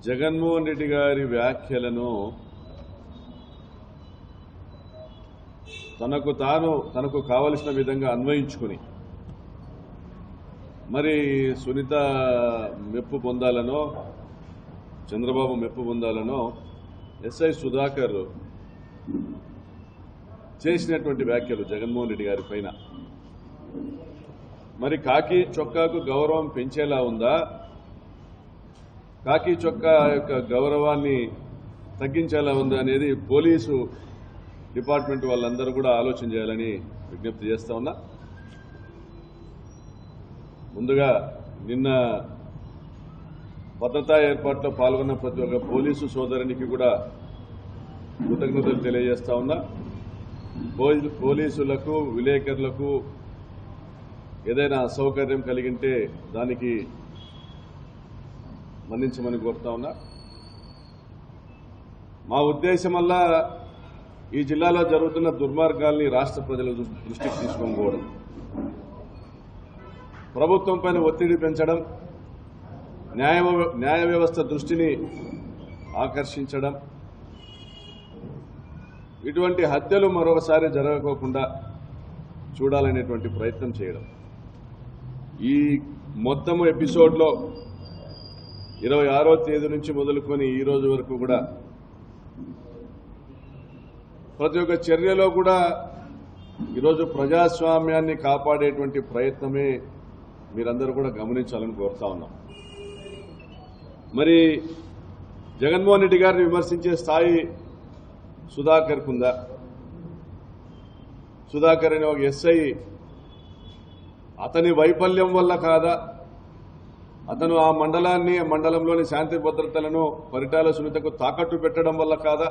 జగన్మోహన్ రెడ్డి గారి వ్యాఖ్యలను తనకు కావలసిన విధంగా అన్వయించుకుని మరి సునీత మెప్పు పొందాలనో చంద్రబాబు మెప్పు పొందాలనో ఎస్ఐ సుధాకర్ చేసినటువంటి వ్యాఖ్యలు జగన్మోహన్ రెడ్డి గారి పైన మరి కాకి చొక్కాకు గౌరవం పెంచేలా ఉందా, కాకి చొక్కా యొక్క గౌరవాన్ని తగ్గించేలా ఉందా అనేది పోలీసు డిపార్ట్మెంట్ వాళ్ళందరూ కూడా ఆలోచన చేయాలని విజ్ఞప్తి చేస్తా ఉన్నా. ముందుగా నిన్న భద్రతా ఏర్పాట్లో పాల్గొన్న ప్రతి ఒక్క పోలీసు సోదరునికి కూడా కృతజ్ఞతలు తెలియజేస్తా ఉన్నా. పోలీసులకు విలేకరులకు ఏదైనా అసౌకర్యం కలిగింటే దానికి మన్నించమని కోరుతా ఉన్నా. మా ఉద్దేశమల్లా ఈ జిల్లాలో జరుగుతున్న దుర్మార్గాల్ని రాష్ట్ర ప్రజల దృష్టికి తీసుకొని పోవడం, ప్రభుత్వం పైన ఒత్తిడి పెంచడం, న్యాయ వ్యవస్థ దృష్టిని ఆకర్షించడం, ఇటువంటి హత్యలు మరొకసారి జరగకోకుండా చూడాలనేటువంటి ప్రయత్నం చేయడం. ఈ మొత్తము ఎపిసోడ్లో 26వ తేదీ నుంచి మొదలుకొని ఈ రోజు వరకు కూడా ప్రతి ఒక్క చర్యలో కూడా ఈరోజు ప్రజాస్వామ్యాన్ని కాపాడేటువంటి ప్రయత్నమే మీరందరూ కూడా గమనించాలని కోరుతా ఉన్నాం. మరి జగన్మోహన్ రెడ్డి గారిని విమర్శించే స్థాయి సుధాకర్కు ఉందా? సుధాకర్ అనే ఒక ఎస్ఐ అతని వైఫల్యం వల్ల కాదా, అతను ఆ మండలంలోని శాంతి భద్రతలను పరిటాల సునీతకు తాకట్టు పెట్టడం వల్ల కాదా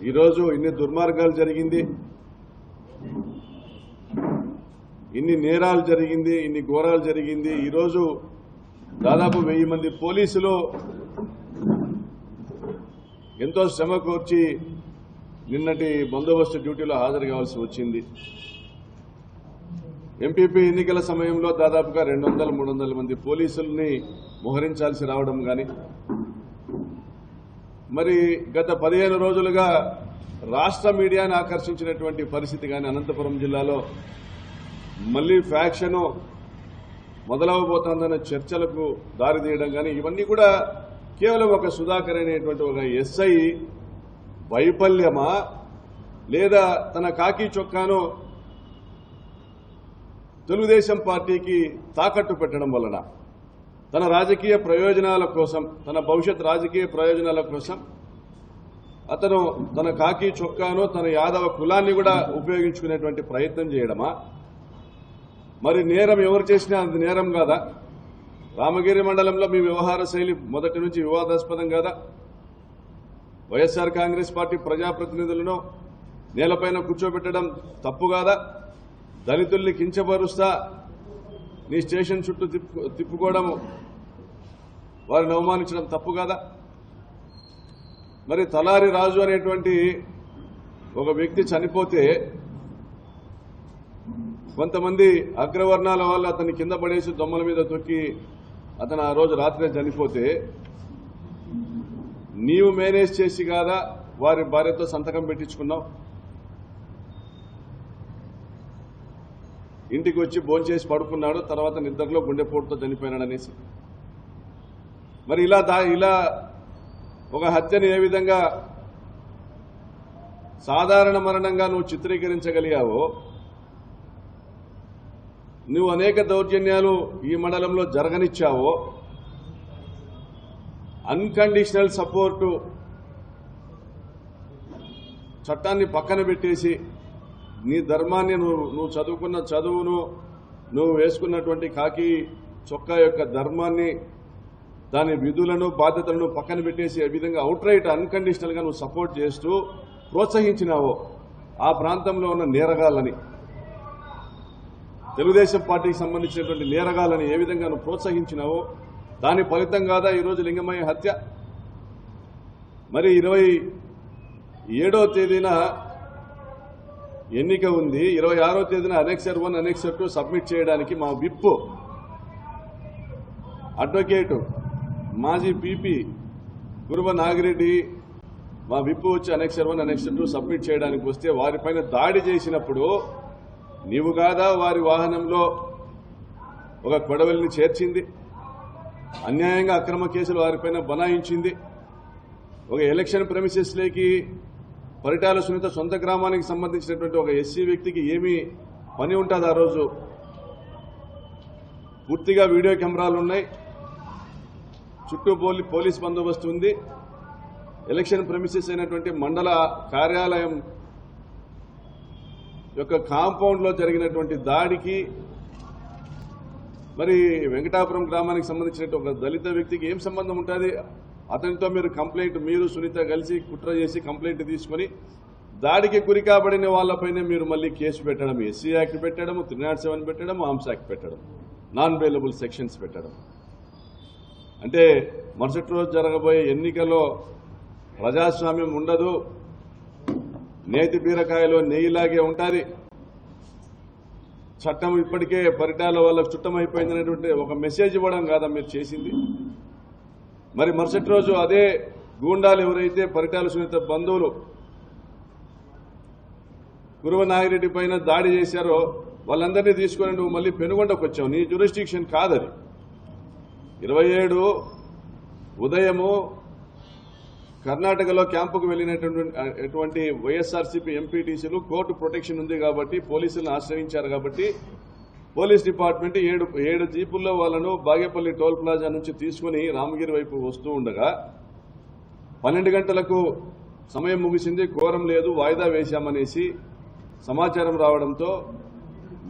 ఈరోజు ఇన్ని దుర్మార్గాలు జరిగింది, ఇన్ని నేరాలు జరిగింది, ఇన్ని ఘోరాలు జరిగింది. ఈరోజు దాదాపు 1000 మంది పోలీసులు ఎంతో శ్రమ కోర్చి నిన్నటి బందోబస్తు డ్యూటీలో హాజరు కావాల్సి వచ్చింది. ఎంపీపీ ఎన్నికల సమయంలో దాదాపుగా 200-300 మంది పోలీసుల్ని మోహరించాల్సి రావడం కానీ, మరి గత 15 రోజులుగా రాష్ట్ర మీడియాను ఆకర్షించినటువంటి పరిస్థితి కానీ, అనంతపురం జిల్లాలో మళ్లీ ఫ్యాక్షన్ మొదలవబోతోందన్న చర్చలకు దారితీయడం కానీ, ఇవన్నీ కూడా కేవలం ఒక సుధాకర్ అనేటువంటి ఒక ఎస్ఐ వైఫల్యమా, లేదా తన కాకి చొక్కాను తెలుగుదేశం పార్టీకి తాకట్టు పెట్టడం వలన తన రాజకీయ ప్రయోజనాల కోసం, తన భవిష్యత్ రాజకీయ ప్రయోజనాల కోసం అతను తన కాకి చొక్కాను, తన యాదవ కులాన్ని కూడా ఉపయోగించుకునేటువంటి ప్రయత్నం చేయడమా? మరి నేరం ఎవరు చేసినా అది నేరం కాదా? రామగిరి మండలంలో మీ వ్యవహార శైలి మొదటి నుంచి వివాదాస్పదం కాదా? వైఎస్ఆర్ కాంగ్రెస్ పార్టీ ప్రజాప్రతినిధులను నేలపైన కూర్చోబెట్టడం తప్పు కాదా? దళితుల్ని కించపరుస్తా నీ స్టేషన్ చుట్టూ తిప్పుకోవడం, వారిని అవమానించడం తప్పు కాదా? మరి తలారి రాజు అనేటువంటి ఒక వ్యక్తి చనిపోతే కొంతమంది అగ్రవర్ణాల వాళ్ళు అతన్ని కింద పడేసి దొమ్మల మీద తొక్కి అతను ఆ రోజు రాత్రి చనిపోతే నీవు మేనేజ్ చేసి కాదా వారి భార్యతో సంతకం పెట్టించుకున్నావు? ఇంటికి వచ్చి భోంచేసి పడుకున్నాడు, తర్వాత నిద్రలో గుండెపోటుతో చనిపోయినాడనేసి. మరి ఇలా ఒక హత్యను ఏ విధంగా సాధారణ మరణంగా నువ్వు చిత్రీకరించగలిగావో, నువ్వు అనేక దౌర్జన్యాలు ఈ మండలంలో జరగనిచ్చావో, అన్కండిషనల్ సపోర్టు చట్టాన్ని పక్కన పెట్టేసి నీ ధర్మాన్ని నువ్వు చదువుకున్న చదువును, నువ్వు వేసుకున్నటువంటి కాకి చొక్కా యొక్క ధర్మాన్ని, దాని విధులను బాధ్యతలను పక్కన పెట్టేసి ఈ విధంగా అవుట్ రైట్ అన్కండిషనల్ గా నువ్వు సపోర్ట్ చేస్తూ ప్రోత్సహించినావో ఆ ప్రాంతంలో ఉన్న నేరగాళ్ళని, తెలుగుదేశం పార్టీకి సంబంధించినటువంటి నేరగాళ్ళని ఏ విధంగా నువ్వు ప్రోత్సహించినావో దాని ఫలితం కాదా ఈరోజు లింగమయ్య హత్య? మరి 27వ తేదీన ఎన్నిక ఉంది, 26వ తేదీన అనెక్సర్ 1, అనెక్సర్ 2 సబ్మిట్ చేయడానికి మా విప్ అడ్వకేటు మాజీ పీపీ కురువ నాగిరెడ్డి మా విప్పు వచ్చి అనెక్సర్ 1 అనెక్సర్ 2 సబ్మిట్ చేయడానికి వస్తే వారిపైన దాడి చేసినప్పుడు నీవు కాదా వారి వాహనంలో ఒక కొడవలిని చేర్చింది, అన్యాయంగా అక్రమ కేసులు వారిపైన బనాయించింది. ఒక ఎలక్షన్ ప్రెమిసెస్లోకి పరిటాల సునీత సొంత గ్రామానికి సంబంధించినటువంటి ఒక ఎస్సీ వ్యక్తికి ఏమీ పని ఉంటుంది ఆ రోజు? పూర్తిగా వీడియో కెమెరాలు ఉన్నాయి, చుట్టూ పోలీస్ బందోబస్తు ఉంది. ఎలక్షన్ ప్రెమిసెస్ అయినటువంటి మండల కార్యాలయం యొక్క కాంపౌండ్లో జరిగినటువంటి దాడికి మరి వెంకటాపురం గ్రామానికి సంబంధించినటువంటి ఒక దళిత వ్యక్తికి ఏం సంబంధం ఉంటుంది? అతనితో మీరు సునీత కలిసి కుట్ర చేసి కంప్లైంట్ తీసుకొని దాడికి గురి కాబడిన వాళ్ళపైన మీరు మళ్ళీ కేసు పెట్టడం, ఎస్సీ యాక్ట్ పెట్టడం, 307 పెట్టడం, ఆర్మ్స్ యాక్ట్ పెట్టడం, నాన్ బెయిలబుల్ సెక్షన్స్ పెట్టడం. అంటే మరుసటి రోజు జరగబోయే ఎన్నికల్లో ప్రజాస్వామ్యం ఉండదు, నేతి బీరకాయలో నెయ్యిలాగే ఉంటుంది, చట్టం ఇప్పటికే పరిటాల వాళ్ళకు చుట్టమైపోయిందనేటువంటి ఒక మెసేజ్ ఇవ్వడం కాదా మీరు చేసింది? మరి మరుసటి రోజు అదే గూండాలు ఎవరైతే పరిటాల సునీత బంధువులు కురువ నాగిరెడ్డి పైన దాడి చేశారో వాళ్ళందరినీ తీసుకొని నువ్వు మళ్ళీ పెనుగొండకు వచ్చావు. నీ జ్యూరిస్డిక్షన్ కాదది. 27 ఉదయము కర్ణాటకలో క్యాంపుకు వెళ్ళినటువంటి వైఎస్ఆర్సీపీ ఎంపీటీసీలు కోర్టు ప్రొటెక్షన్ ఉంది కాబట్టి పోలీసులను ఆశ్రయించారు కాబట్టి పోలీస్ డిపార్ట్మెంట్ 7 జీపుల్లో వాళ్ళను బాగేపల్లి టోల్ ప్లాజా నుంచి తీసుకుని రామగిరి వైపు వస్తూ ఉండగా 12 గంటలకు సమయం ముగిసింది, కోరం లేదు, వాయిదా వేశామనేసి సమాచారం రావడంతో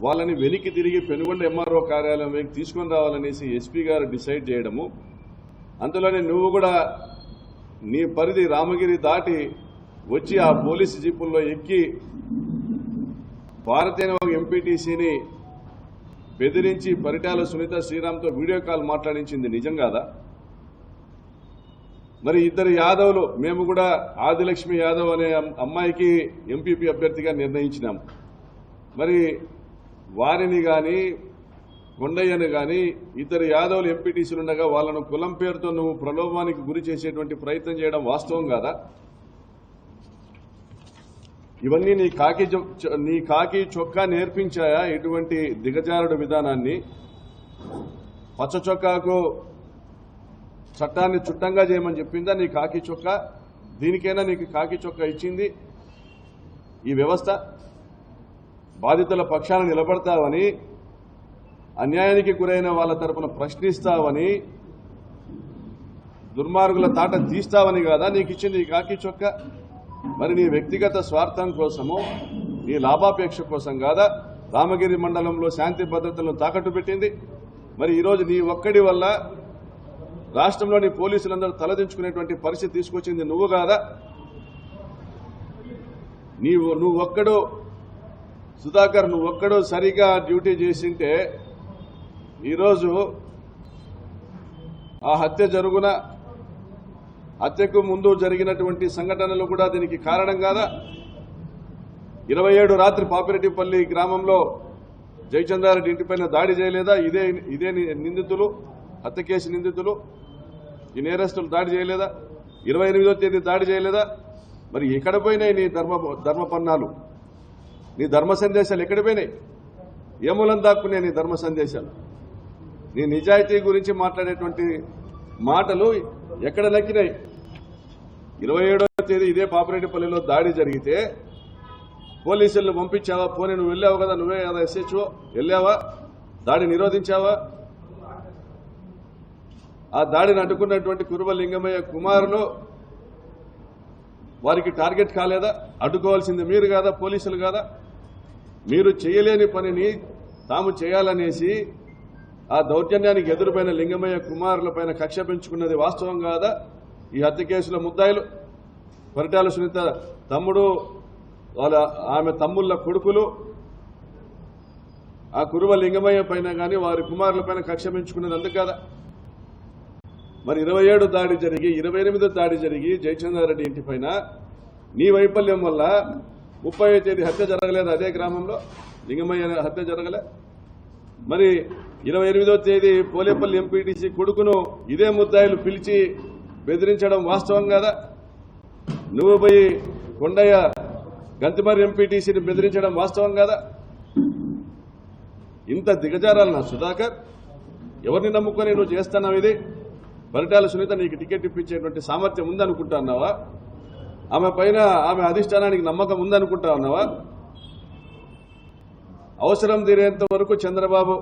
వాళ్ళని వెనక్కి తిరిగి పెనుగొండ ఎంఆర్ఓ కార్యాలయం వైపు తీసుకొని రావాలనేసి ఎస్పీ గారు డిసైడ్ చేయడము. అందులోనే నువ్వు కూడా నీ పరిధి రామగిరి దాటి వచ్చి ఆ పోలీసు జీపుల్లో ఎక్కి భారతీయ ఎంపీటీసీని బెదిరించి పరిటాల సునీత శ్రీరామ్తో వీడియో కాల్ మాట్లాడించింది నిజం కాదా? మరి 2 యాదవ్లు మేము కూడా ఆదిలక్ష్మి యాదవ్ అనే అమ్మాయికి ఎంపీపీ అభ్యర్థిగా నిర్ణయించినాం. మరి వారిని కానీ కొండయ్యను కానీ 2 యాదవులు ఎంపీటీసీలు ఉండగా వాళ్ళను కులం పేరుతో నువ్వు ప్రలోభానికి గురి చేసేటువంటి ప్రయత్నం చేయడం వాస్తవం కాదా? ఇవన్నీ నీ కాకి చొక్కా నేర్పించాయా ఇటువంటి దిగజారుడు విధానాన్ని? పచ్చ చొక్కాకు చట్టాన్ని చుట్టంగా చేయమని చెప్పిందా నీ కాకి చొక్కా? దీనికైనా నీకు కాకి చొక్కా ఇచ్చింది ఈ వ్యవస్థ? బాధితుల పక్షాన నిలబడతావని, అన్యాయానికి గురైన వాళ్ళ తరపున ప్రశ్నిస్తావని, దుర్మార్గుల తాట తీస్తావని కాదా నీకు ఇచ్చింది ఈ కాకి చొక్కా? మరి నీ వ్యక్తిగత స్వార్థం కోసము, నీ లాభాపేక్ష కోసం కాదా రామగిరి మండలంలో శాంతి భద్రతలను తాకట్టు పెట్టింది? మరి ఈరోజు నీ ఒక్కడి వల్ల రాష్ట్రంలోని పోలీసులందరూ తలదించుకునేటువంటి పరిస్థితి తీసుకొచ్చింది నువ్వు కాదా? నువ్వు ఒక్కడు సుధాకర్, నువ్వు ఒక్కడు సరిగా డ్యూటీ చేసింటే ఈరోజు ఆ హత్యకు ముందు జరిగినటువంటి సంఘటనలు కూడా దీనికి కారణం కాదా? 27 రాత్రి పాపిరెడ్డిపల్లి గ్రామంలో జయచంద్రారెడ్డి ఇంటిపైన దాడి చేయలేదా? ఇదే నిందితులు, హత్య కేసు నిందితులు, ఈ నేరస్తులు దాడి చేయలేదా? 28వ తేదీ దాడి చేయలేదా? మరి ఎక్కడ పోయినాయి నీ ధర్మపన్నాలు, నీ ధర్మ సందేశాలు ఎక్కడ పోయినాయి? ఏ మూలం దాక్కున్నాయి నీ ధర్మ సందేశాలు? నీ నిజాయితీ గురించి మాట్లాడేటువంటి మాటలు ఎక్కడ నక్కినాయి? 27వ తేదీ ఇదే పాపిరెడ్డిపల్లిలో దాడి జరిగితే పోలీసులను పంపించావా? పోనీ నువ్వు వెళ్ళావు కదా, నువ్వే కదా ఎస్హెచ్ఓ, వెళ్ళావా? దాడి నిరోధించావా? ఆ దాడిని అడ్డుకున్నటువంటి కురువ లింగమయ్య కుమారులు వారికి టార్గెట్ కాలేదా? అడ్డుకోవాల్సింది మీరు కాదా, పోలీసులు కాదా? మీరు చేయలేని పనిని తాము చేయాలనేసి ఆ దౌర్జన్యానికి ఎదురుపైన లింగమయ్య కుమారులపైన కక్ష పెంచుకున్నది వాస్తవం కాదా? ఈ హత్య కేసుల ముద్దాయిలు పరిటాల సునీత తమ్ముడు, ఆమె తమ్ముళ్ళ కొడుకులు ఆ కురువ లింగమయ్య పైన కానీ వారి కుమారులపైన కక్ష పెంచుకున్నది అందుకు కాదా? మరి 27 దాడి జరిగి 28 దాడి జరిగి జయచంద్రారెడ్డి ఇంటిపైన నీ వైఫల్యం వల్ల 30వ తేదీ హత్య జరగలేదు అదే గ్రామంలో, లింగమయ్య హత్య జరగలే? మరి 28వ తేదీ పోలేపల్లి ఎంపీటీసీ కొడుకును ఇదే ముద్దాయిలు పిలిచి బెదిరించడం వాస్తవం కాదా? నువ్వు పోయి కొండయ్య గంతిమర్రి ఎంపీటీసీని బెదిరించడం వాస్తవం కాదా? ఇంత దిగజారాలనా సుధాకర్? ఎవరిని నమ్ముకొని నువ్వు చేస్తున్నావు? ఇది పరిటాల సునీత నీకు టికెట్ ఇప్పించేటువంటి సామర్థ్యం ఉందనుకుంటా ఉన్నావా? ఆమె పైన ఆమె అధిష్టానానికి నమ్మకం ఉందనుకుంటా ఉన్నావా? అవసరం తీరేంత వరకు చంద్రబాబు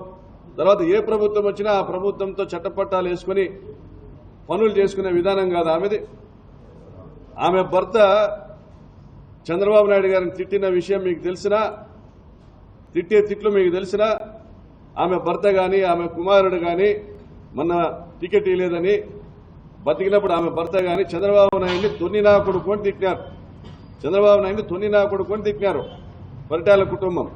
తర్వాత ఏ ప్రభుత్వం వచ్చినా ఆ ప్రభుత్వంతో చట్టపట్టాలు వేసుకుని పనులు చేసుకునే విధానం కాదు ఆమెది. ఆమె భర్త చంద్రబాబు నాయుడు గారిని తిట్టిన విషయం మీకు తెలిసినా, తిట్టే తిట్లు మీకు తెలిసినా, ఆమె భర్త కానీ ఆమె కుమారుడు కానీ మొన్న టికెట్ ఇవ్వలేదని బతికినప్పుడు ఆమె భర్త కానీ చంద్రబాబు నాయుడిని తొన్నినా కొడుకొని తిట్టినారు. చంద్రబాబు నాయుడిని తొన్నినా కొడుకొని తిట్టినారు పరిటాల కుటుంబం.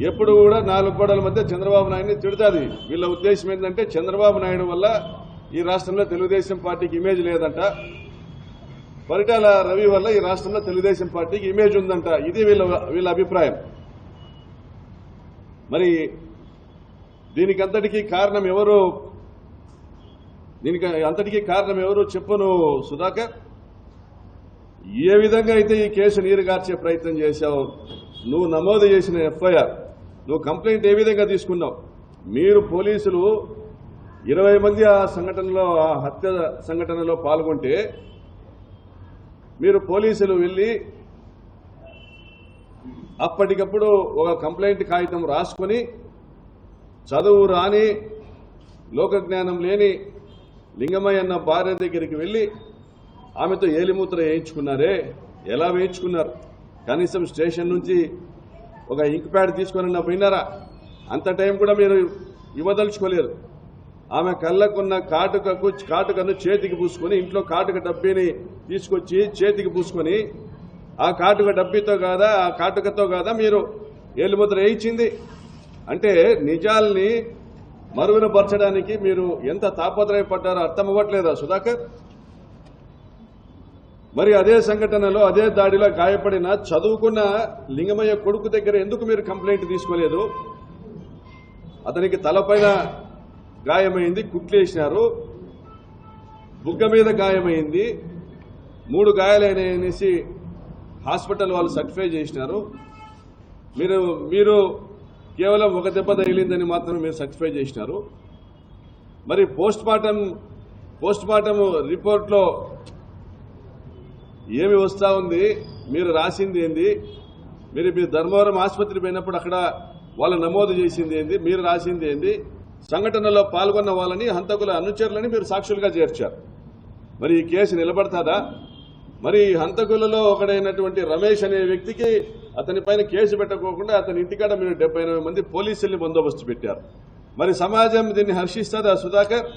ఎప్పుడు కూడా 4 గోడల మధ్య చంద్రబాబు నాయుడిని తిడుతుంది. వీళ్ళ ఉద్దేశం ఏంటంటే చంద్రబాబు నాయుడు వల్ల ఈ రాష్ట్రంలో తెలుగుదేశం పార్టీకి ఇమేజ్ లేదంట, పరిటాల రవి వల్ల ఈ రాష్ట్రంలో తెలుగుదేశం పార్టీకి ఇమేజ్ ఉందంట. ఇది వీళ్ళ అభిప్రాయం. మరి దీనికి అంతటికీ కారణం ఎవరు చెప్పను సుధాకర్. ఏ విధంగా అయితే ఈ కేసు నీరుగార్చే ప్రయత్నం చేశావు, నువ్వు నమోదు చేసిన ఎఫ్ఐఆర్, నువ్వు కంప్లైంట్ ఏ విధంగా తీసుకున్నావు? మీరు పోలీసులు 20 మంది ఆ సంఘటనలో, ఆ హత్య సంఘటనలో పాల్గొంటే మీరు పోలీసులు వెళ్ళి అప్పటికప్పుడు ఒక కంప్లైంట్ కాగితం రాసుకొని చదువు రాని లోకజ్ఞానం లేని లింగమయ్య అన్న భార్య దగ్గరికి వెళ్ళి ఆమెతో ఏలిమూత్ర వేయించుకున్నారే? ఎలా వేయించుకున్నారు? కనీసం స్టేషన్ నుంచి ఒక ఇంక్ ప్యాడ్ తీసుకొని పోయినారా? అంత టైం కూడా మీరు ఇవ్వదలుచుకోలేరు. ఆమె కళ్ళకున్న కాటుకను చేతికి పూసుకొని ఇంట్లో కాటుక డబ్బీని తీసుకొచ్చి చేతికి పూసుకొని ఆ కాటుక డబ్బీతో కాదా, ఆ కాటుకతో కాదా మీరు ఏలిముద్ర వేయించింది? అంటే నిజాల్ని మరుగున పరచడానికి మీరు ఎంత తాపత్రయపడ్డారో అర్థం అవ్వట్లేదా సుధాకర్? మరి అదే సంఘటనలో, అదే దాడిలో గాయపడిన చదువుకున్న లింగమయ్య కొడుకు దగ్గర ఎందుకు మీరు కంప్లైంట్ తీసుకోలేదు? అతనికి తలపైన గాయమైంది, కుట్లేసినారు, బుగ్గ మీద గాయమైంది, 3 గాయాలనేసి హాస్పిటల్ వాళ్ళు సర్టిఫై చేసినారు. మీరు కేవలం ఒక దెబ్బ తగిలిందని మాత్రం మీరు సర్టిఫై చేసినారు. మరి పోస్ట్ మార్టం రిపోర్ట్లో ఏమి వస్తా ఉంది? మీరు రాసింది ఏంది? మీరు ధర్మవరం ఆసుపత్రి పోయినప్పుడు అక్కడ వాళ్ళు నమోదు చేసింది ఏంది? మీరు రాసింది ఏంది? సంఘటనలో పాల్గొన్న వాళ్ళని, హంతకుల అనుచరులని మీరు సాక్షులుగా చేర్చారు. మరి ఈ కేసు నిలబడతాదా? మరి హంతకులలో ఒకడైనటువంటి రమేష్ అనే వ్యక్తికి అతని పైన కేసు పెట్టకోకుండా అతని ఇంటికాడ మీరు 78 మంది పోలీసుల్ని బందోబస్తు పెట్టారు. మరి సమాజం దీన్ని హర్షిస్తుందా సుధాకర్?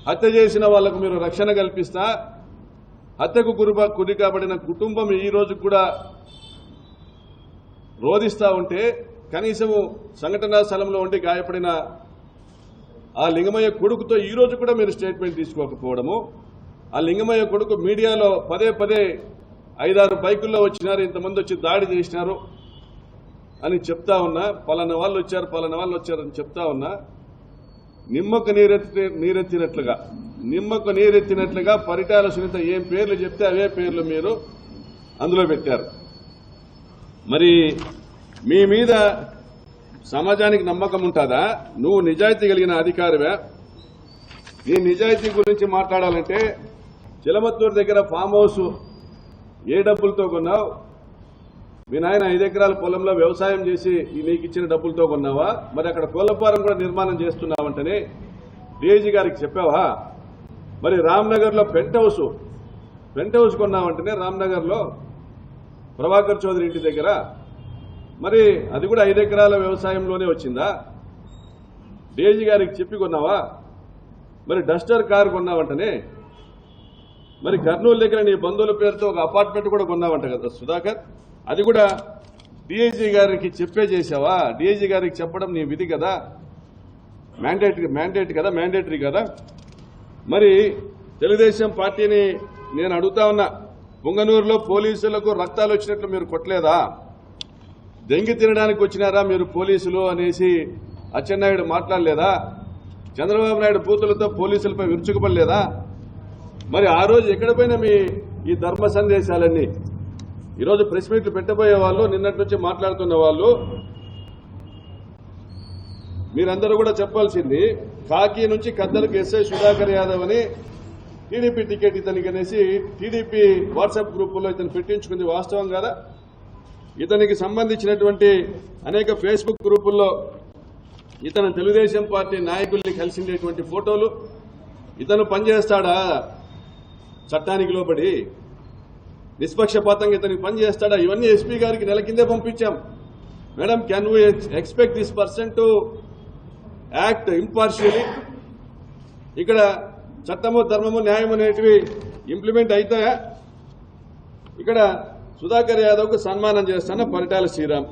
హత్య చేసిన వాళ్లకు మీరు రక్షణ కల్పిస్తా, హత్యకు గురి కాబడిన కుటుంబం ఈ రోజు కూడా రోధిస్తా ఉంటే కనీసము సంఘటనా స్థలంలో ఉండి గాయపడిన ఆ లింగమయ్య కొడుకుతో ఈ రోజు కూడా మీరు స్టేట్మెంట్ తీసుకోకపోవడము, ఆ లింగమయ్య కొడుకు మీడియాలో పదే 5-6 బైకుల్లో వచ్చినారు, ఇంతమంది వచ్చి దాడి చేసినారు అని చెప్తా ఉన్నా, పలానా వాళ్ళు వచ్చారని చెప్తా ఉన్నా, నిమ్మకు నీరెత్తినట్లుగా పరిటాల సునీత ఏం పేర్లు చెప్తే అవే పేర్లు మీరు అందులో పెట్టారు. మరి మీ మీద సమాజానికి నమ్మకం ఉంటుందా? నువ్వు నిజాయితీ కలిగిన అధికారివే. నీ నిజాయితీ గురించి మాట్లాడాలంటే చిలమత్తూరు దగ్గర ఫామ్ హౌస్ ఏ డబ్బులతో కొన్నావు? మీ నాయన 5 ఎకరాల పొలంలో వ్యవసాయం చేసి నీకు ఇచ్చిన డబ్బులతో కొన్నావా? మరి అక్కడ కోళ్లఫారం కూడా నిర్మాణం చేస్తున్నావంటనే డీఐజీ గారికి చెప్పావా? మరి రామ్నగర్లో పెంట్ హౌస్ కొన్నావంటనే రామ్నగర్లో ప్రభాకర్ చౌదరి ఇంటి దగ్గర, మరి అది కూడా 5 ఎకరాల వ్యవసాయంలోనే వచ్చిందా? డీఐజీ గారికి చెప్పి కొన్నావా? మరి డస్టర్ కారు కొన్నావంటనే, మరి కర్నూలు దగ్గర నీ బంధువుల పేరుతో ఒక అపార్ట్మెంట్ కూడా కొన్నావంట కదా సుధాకర్, అది కూడా డీఐజీ గారికి చెప్పే చేసావా? డీఐజీ గారికి చెప్పడం నీ విధి కదా, మ్యాండేటరీ కదా. మరి తెలుగుదేశం పార్టీని నేను అడుగుతా ఉన్నా, పుంగనూరులో పోలీసులకు రక్తాలు వచ్చినట్లు మీరు కొట్టలేదా? దెంగి తినడానికి వచ్చినారా మీరు పోలీసులు అనేసి అచ్చెన్నాయుడు మాట్లాడలేదా? చంద్రబాబు నాయుడు బూతులతో పోలీసులపై విరుచుకుపడలేదా? మరి ఆ రోజు ఎక్కడ పోయినా మీ ఈ ధర్మ సందేశాలన్నీ? ఈరోజు ప్రెస్ మీట్లు పెట్టబోయే వాళ్ళు, నిన్నటి నుంచి మాట్లాడుతున్న వాళ్ళు, మీరందరూ కూడా చెప్పాల్సింది, కాకి నుంచి కద్దలకు ఎస్ఐ సుధాకర్ యాదవ్ అని టీడీపీ టికెట్ ఇతనికి అనేసి టీడీపీ వాట్సాప్ గ్రూపుల్లో ఇతను పెట్టించుకుంది వాస్తవం కదా? ఇతనికి సంబంధించినటువంటి అనేక ఫేస్బుక్ గ్రూపుల్లో ఇతను తెలుగుదేశం పార్టీ నాయకుల్ని కలిసిండేటువంటి ఫోటోలు, ఇతను పనిచేస్తాడా చట్టానికి లోబడి? నిష్పక్షపాతంగా ఇతనికి పనిచేస్తాడా? ఇవన్నీ ఎస్పీ గారికి నెల కిందే పంపించాం. Madam, can we expect this person to act impartially? ఇక్కడ చట్టము, ధర్మము, న్యాయం అనేటివి ఇంప్లిమెంట్ అవుతాయా? ఇక్కడ సుధాకర్ యాదవ్కు సన్మానం చేస్తాన పరిటాల శ్రీరామ్.